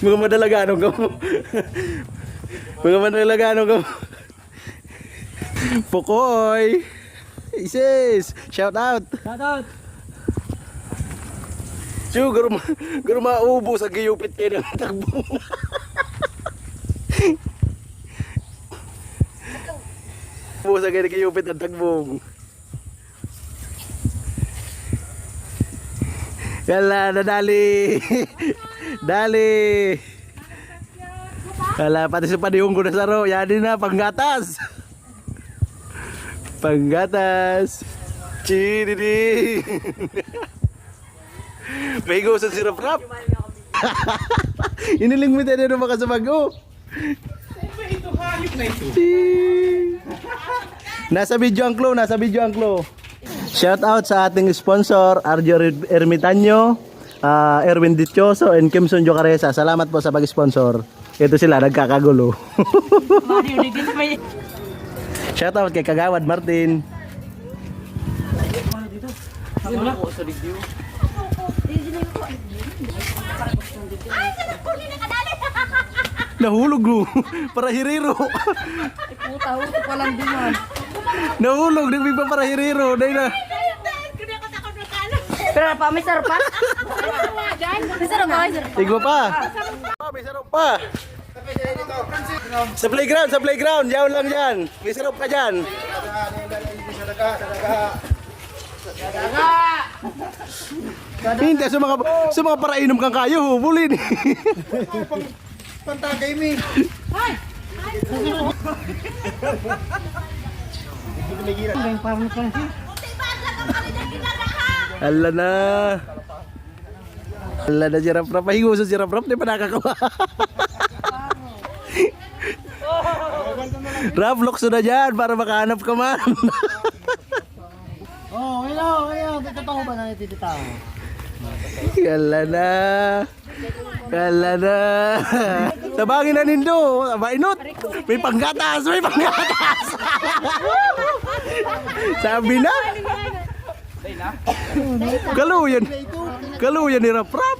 Mga madalaganong ka mo. Mga madalaganong ka mo. Pokoy. Isis. Shout out. Shout out. Siyo, garo maubo sa giyupit kayo ng takbo. Ubo sa giyupit ng takbong. Kala na dali. Dali. Kala pati sa padihong ko na saro. Yan na, panggatas. Panggatas. Chididi. Pahigo sa sirap-rap. Iniling mo tayo na makasabag. Oh. Ito hayop na ito. Nasa video ang clue, nasa video ang clue. Shout out sa ating sponsor, Arjo Ermitanyo, Erwin Dichoso, and Kimson Jocaresa. Salamat po sa pag-sponsor. Ito sila, nagkakagulo. Shout out kay Kagawad Martin. Wala ko sa video. Nahulog lo. Para hiriro. Puta, huwag ko lang din yan. Nahulog, nagbig pa para hiriro. Dahil na. Pero pa, may sarap pa? May sarap pa, may sarap pa. Tigwa pa. May sarap pa. Sa playground. Yawn lang dyan. May sarap pa dyan. Hindi, sa mga parainom kang kayo, hubulin. Pantagay mi. Ala na. Ala na si Rap-Rap. Pahingo sa si Rap-Rap. Di pa nakakawa. Rap, lukso na dyan para makahanap ka man. Oh, hello. Totoo ba na ito tao? Ala na. Ala na. Sabangin na nindo. Mainot. May panggatas. Sabi na. Kaluyan ni Rap-Rap.